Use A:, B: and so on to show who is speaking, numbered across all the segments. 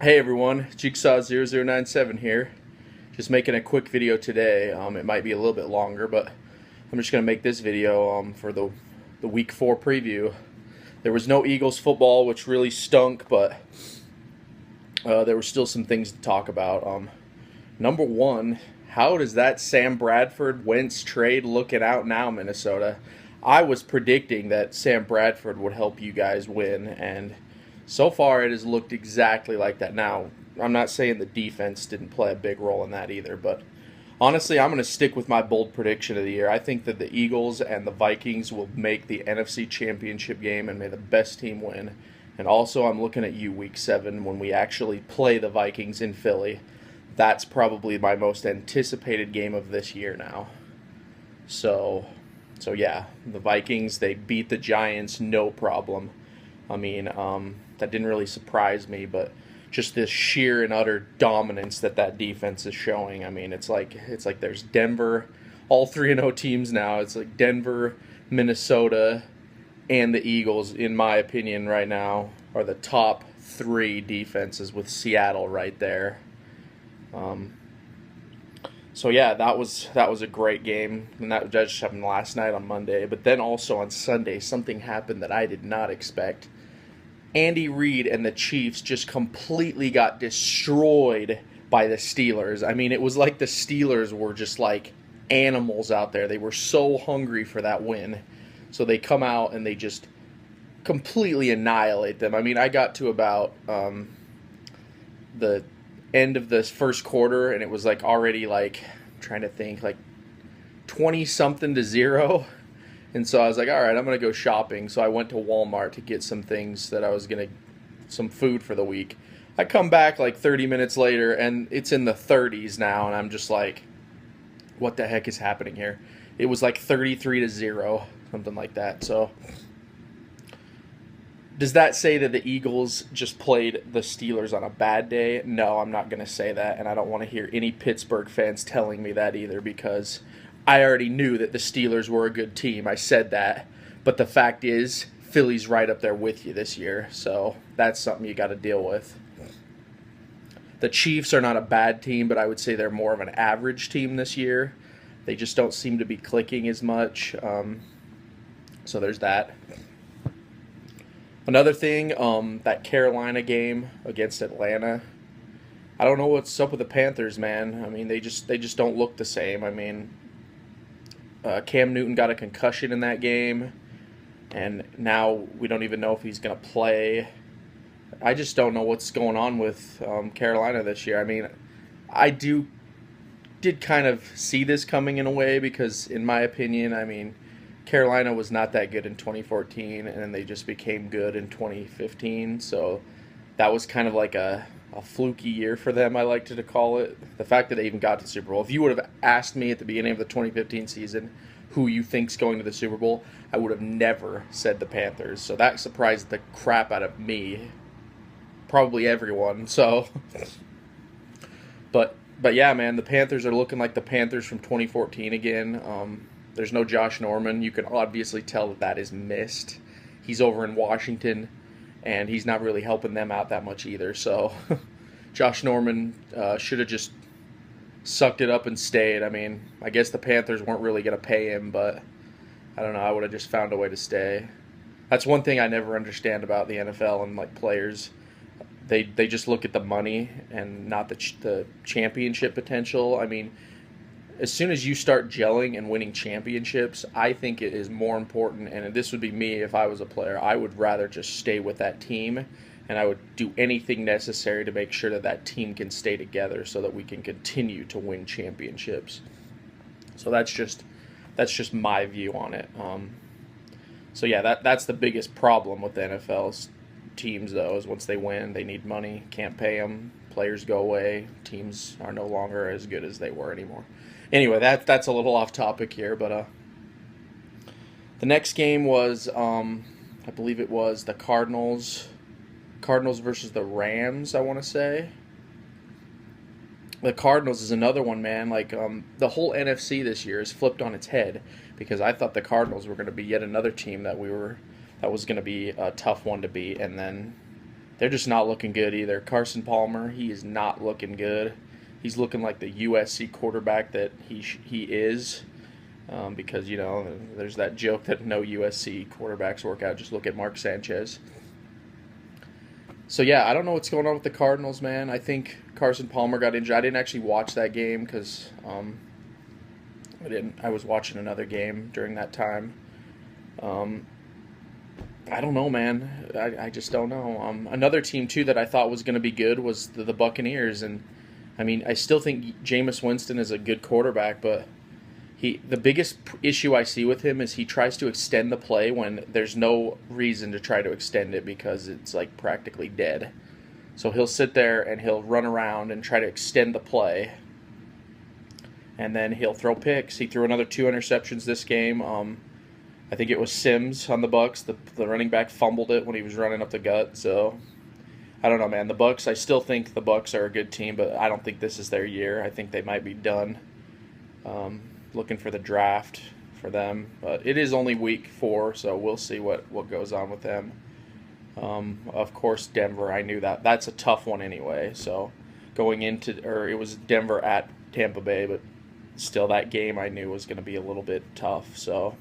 A: Hey everyone, Jigsaw0097 here. Just making a quick video today. It might be a little bit longer, but I'm just going to make this video for the Week 4 preview. There was no Eagles football, which really stunk, but there were still some things to talk about. Number one, how does that Sam Bradford-Wentz trade looking out now, Minnesota? I was predicting that Sam Bradford would help you guys win, and so far it has looked exactly like that. Now, I'm not saying the defense didn't play a big role in that either, but honestly, I'm going to stick with my bold prediction of the year. I think that the Eagles and the Vikings will make the NFC Championship game and may the best team win. And also, I'm looking at you Week 7 when we actually play the Vikings in Philly. That's probably my most anticipated game of this year now. So yeah, the Vikings, they beat the Giants, no problem. I mean, that didn't really surprise me, but just this sheer and utter dominance that defense is showing. I mean, it's like there's Denver, all 3-0 teams now. It's like Denver, Minnesota, and the Eagles, in my opinion, right now, are the top 3 defenses with Seattle right there. So yeah, that was a great game, and that just happened last night on Monday. But then also on Sunday, something happened that I did not expect. Andy Reid and the Chiefs just completely got destroyed by the Steelers. I mean, it was like the Steelers were just like animals out there. They were so hungry for that win. So they come out and they just completely annihilate them. I mean, I got to about the end of this first quarter, and it was like already like, I'm trying to think, like 20-something to 0. And so I was like, all right, I'm going to go shopping. So I went to Walmart to get some things that I was going to, some food for the week. I come back like 30 minutes later, and it's in the 30s now, and I'm just like, what the heck is happening here? It was like 33 to 0, something like that. So does that say that the Eagles just played the Steelers on a bad day? No, I'm not going to say that, and I don't want to hear any Pittsburgh fans telling me that either, because I already knew that the Steelers were a good team. I said that. But the fact is, Philly's right up there with you this year. So that's something you got to deal with. The Chiefs are not a bad team, but I would say they're more of an average team this year. They just don't seem to be clicking as much. So there's that. Another thing, that Carolina game against Atlanta. I don't know what's up with the Panthers, man. I mean, they just don't look the same. I mean, Cam Newton got a concussion in that game, and now we don't even know if he's going to play. I just don't know what's going on with Carolina this year. I mean, I did kind of see this coming in a way, because in my opinion, I mean, Carolina was not that good in 2014, and then they just became good in 2015. So that was kind of like a fluky year for them, I like to call it. The fact that they even got to the Super Bowl. If you would have asked me at the beginning of the 2015 season who you think's going to the Super Bowl, I would have never said the Panthers. So that surprised the crap out of me. Probably everyone. So, but yeah, man, the Panthers are looking like the Panthers from 2014 again. There's no Josh Norman. You can obviously tell that is missed. He's over in Washington, and he's not really helping them out that much either. So Josh Norman should have just sucked it up and stayed. I mean, I guess the Panthers weren't really going to pay him, but I don't know. I would have just found a way to stay. That's one thing I never understand about the NFL and like players. They just look at the money and not the championship potential. I mean, as soon as you start gelling and winning championships, I think it is more important, and this would be me if I was a player, I would rather just stay with that team, and I would do anything necessary to make sure that team can stay together so that we can continue to win championships. So that's just my view on it. So yeah, that's the biggest problem with the NFL's teams, though, is once they win, they need money, can't pay them, players go away, teams are no longer as good as they were anymore. Anyway, that's a little off topic here, but the next game was, I believe it was the Cardinals versus the Rams, I want to say. The Cardinals is another one, man. Like, the whole NFC this year is flipped on its head, because I thought the Cardinals were going to be yet another team that was going to be a tough one to beat, and then they're just not looking good either. Carson Palmer, he is not looking good. He's looking like the USC quarterback that he is. Because, you know, there's that joke that no USC quarterbacks work out. Just look at Mark Sanchez. So, yeah, I don't know what's going on with the Cardinals, man. I think Carson Palmer got injured. I didn't actually watch that game because I was watching another game during that time. I don't know, man. I just don't know. Another team, too, that I thought was going to be good was the Buccaneers. And, I mean, I still think Jameis Winston is a good quarterback, but the biggest issue I see with him is he tries to extend the play when there's no reason to try to extend it because it's like practically dead. So he'll sit there and he'll run around and try to extend the play, and then he'll throw picks. He threw another 2 interceptions this game. I think it was Sims on the Bucs. The running back fumbled it when he was running up the gut. So I don't know, man. The Bucs. I still think the Bucs are a good team, but I don't think this is their year. I think they might be done. Looking for the draft for them, but it is only week 4, so we'll see what goes on with them. Of course, Denver, I knew that's a tough one anyway, so it was Denver at Tampa Bay, but still that game I knew was going to be a little bit tough, so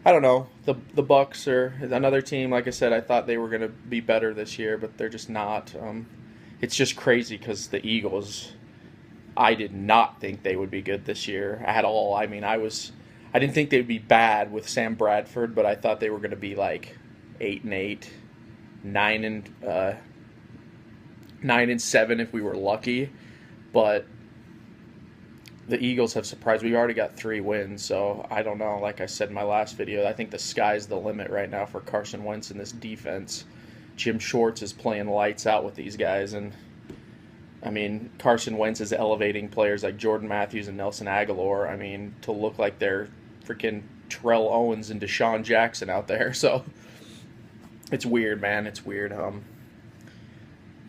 A: I don't know. The Bucs are another team, like I said, I thought they were going to be better this year, but they're just not. It's just crazy because the Eagles, I did not think they would be good this year at all. I mean, I didn't think they'd be bad with Sam Bradford, but I thought they were going to be like 8-8, 9-7 if we were lucky. But the Eagles have surprised. We already got 3 wins, so I don't know. Like I said in my last video, I think the sky's the limit right now for Carson Wentz in this defense. Jim Schwartz is playing lights out with these guys, and I mean, Carson Wentz is elevating players like Jordan Matthews and Nelson Aguilar, I mean, to look like they're freaking Terrell Owens and Deshaun Jackson out there. So it's weird, man. It's weird. And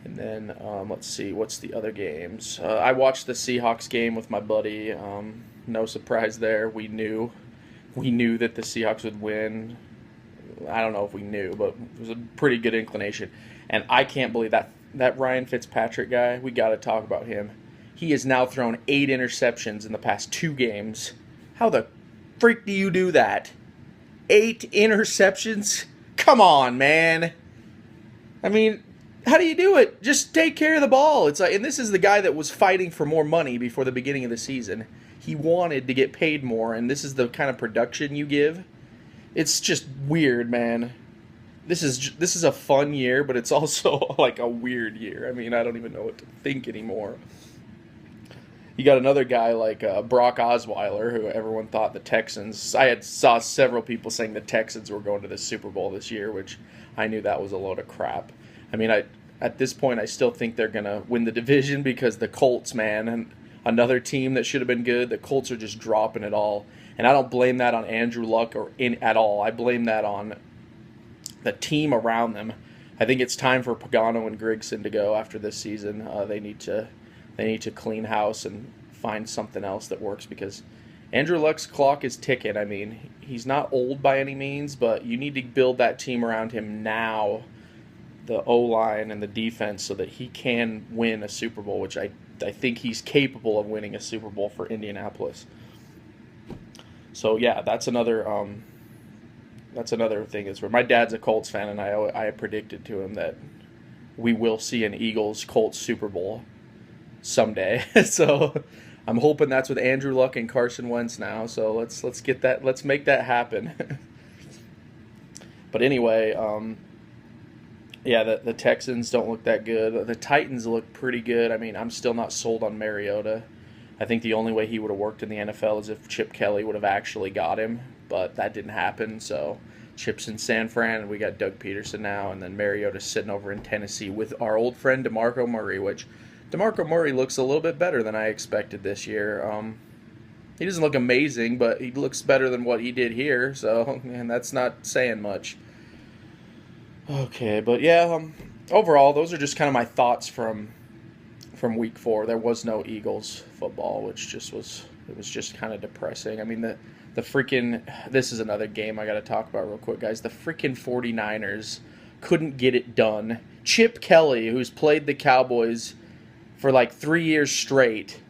A: then let's see, what's the other games? I watched the Seahawks game with my buddy. No surprise there. We knew that the Seahawks would win. I don't know if we knew, but it was a pretty good inclination. And I can't believe that Ryan Fitzpatrick guy, we got to talk about him. He has now thrown 8 interceptions in the past 2 games. How the freak do you do that? 8 interceptions? Come on, man. I mean, how do you do it? Just take care of the ball. It's like, and this is the guy that was fighting for more money before the beginning of the season. He wanted to get paid more, and this is the kind of production you give. It's just weird, man. This is a fun year, but it's also like a weird year. I mean, I don't even know what to think anymore. You got another guy like Brock Osweiler, who everyone thought the Texans. Saw several people saying the Texans were going to the Super Bowl this year, which I knew that was a load of crap. I mean, at this point, I still think they're going to win the division because the Colts, man, and another team that should have been good, the Colts are just dropping it all. And I don't blame that on Andrew Luck at all. I blame that on the team around them. I think it's time for Pagano and Grigson to go after this season. They need to clean house and find something else that works because Andrew Luck's clock is ticking. I mean, he's not old by any means, but you need to build that team around him now, the O-line and the defense, so that he can win a Super Bowl, which I think he's capable of winning a Super Bowl for Indianapolis. So, yeah, that's another thing. Is where my dad's a Colts fan, and I predicted to him that we will see an Eagles-Colts Super Bowl someday. So I'm hoping that's with Andrew Luck and Carson Wentz now. So let's get that. Let's make that happen. But anyway, yeah, the Texans don't look that good. The Titans look pretty good. I mean, I'm still not sold on Mariota. I think the only way he would have worked in the NFL is if Chip Kelly would have actually got him, but that didn't happen. So Chip's in San Fran, and we got Doug Peterson now, and then Mariota's sitting over in Tennessee with our old friend DeMarco Murray, which DeMarco Murray looks a little bit better than I expected this year. He doesn't look amazing, but he looks better than what he did here, so, and that's not saying much. Okay, but yeah, overall, those are just kind of my thoughts from week 4. There was no Eagles football, which was just kind of depressing. I mean, the freaking, this is another game I got to talk about real quick, guys. The freaking 49ers couldn't get it done. Chip Kelly, who's played the Cowboys for like 3 years straight,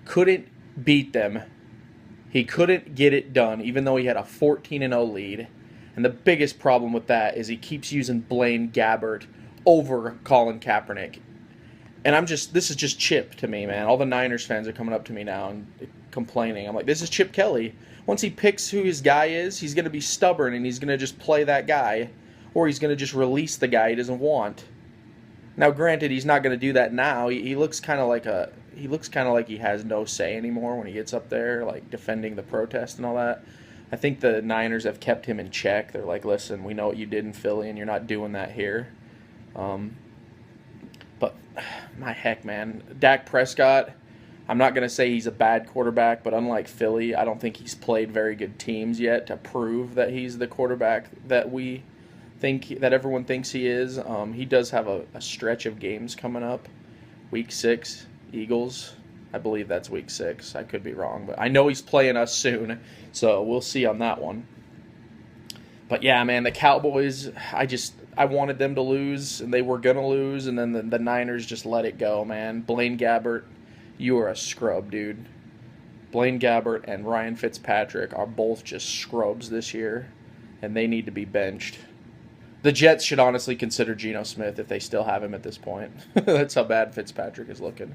A: couldn't beat them. He couldn't get it done, even though he had a 14-0 lead. And the biggest problem with that is he keeps using Blaine Gabbert over Colin Kaepernick. And this is just Chip to me, man. All the Niners fans are coming up to me now and complaining. I'm like, this is Chip Kelly. Once he picks who his guy is, he's going to be stubborn and he's going to just play that guy. Or he's going to just release the guy he doesn't want. Now, granted, he's not going to do that now. He looks kind of like he has no say anymore when he gets up there, like defending the protest and all that. I think the Niners have kept him in check. They're like, listen, we know what you did in Philly, and you're not doing that here. But my heck, man, Dak Prescott. I'm not going to say he's a bad quarterback, but unlike Philly, I don't think he's played very good teams yet to prove that he's the quarterback that everyone thinks he is. He does have a stretch of games coming up. Week 6, Eagles. I believe that's week 6. I could be wrong, but I know he's playing us soon, so we'll see on that one. But yeah, man, the Cowboys, I wanted them to lose, and they were going to lose, and then the Niners just let it go, man. Blaine Gabbert, you are a scrub, dude. Blaine Gabbert and Ryan Fitzpatrick are both just scrubs this year, and they need to be benched. The Jets should honestly consider Geno Smith if they still have him at this point. That's how bad Fitzpatrick is looking.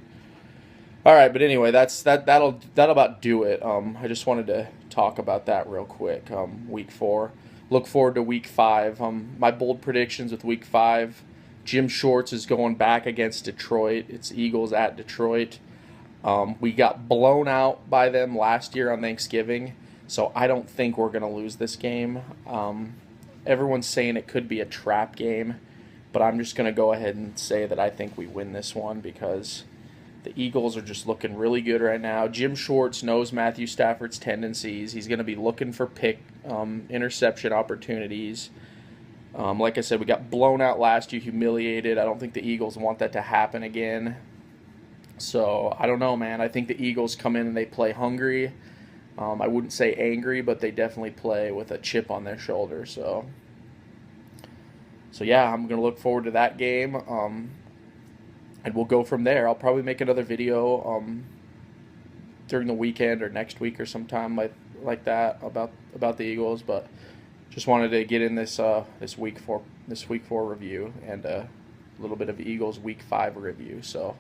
A: All right, but anyway, that'll about do it. I just wanted to talk about that real quick. Week 4. Look forward to Week 5. My bold predictions with Week 5. Jim Schwartz is going back against Detroit. It's Eagles at Detroit. We got blown out by them last year on Thanksgiving, so I don't think we're going to lose this game. Everyone's saying it could be a trap game, but I'm just going to go ahead and say that I think we win this one because the Eagles are just looking really good right now. Jim Schwartz knows Matthew Stafford's tendencies. He's going to be looking for interception opportunities. Like I said, we got blown out last year, humiliated. I don't think the Eagles want that to happen again. So, I don't know, man. I think the Eagles come in and they play hungry. I wouldn't say angry, but they definitely play with a chip on their shoulder. So yeah, I'm going to look forward to that game. And we'll go from there. I'll probably make another video during the weekend or next week or sometime like that about the Eagles. But just wanted to get in this week 4 review and a little bit of Eagles Week 5 review. So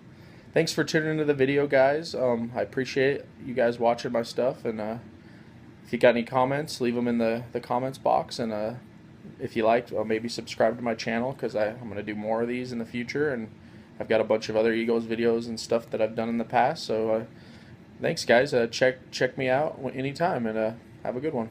A: thanks for tuning into the video, guys. I appreciate you guys watching my stuff. And if you got any comments, leave them in the comments box. And if you liked, maybe subscribe to my channel because I'm going to do more of these in the future. And I've got a bunch of other Eagles videos and stuff that I've done in the past. So thanks, guys. Check me out anytime, and have a good one.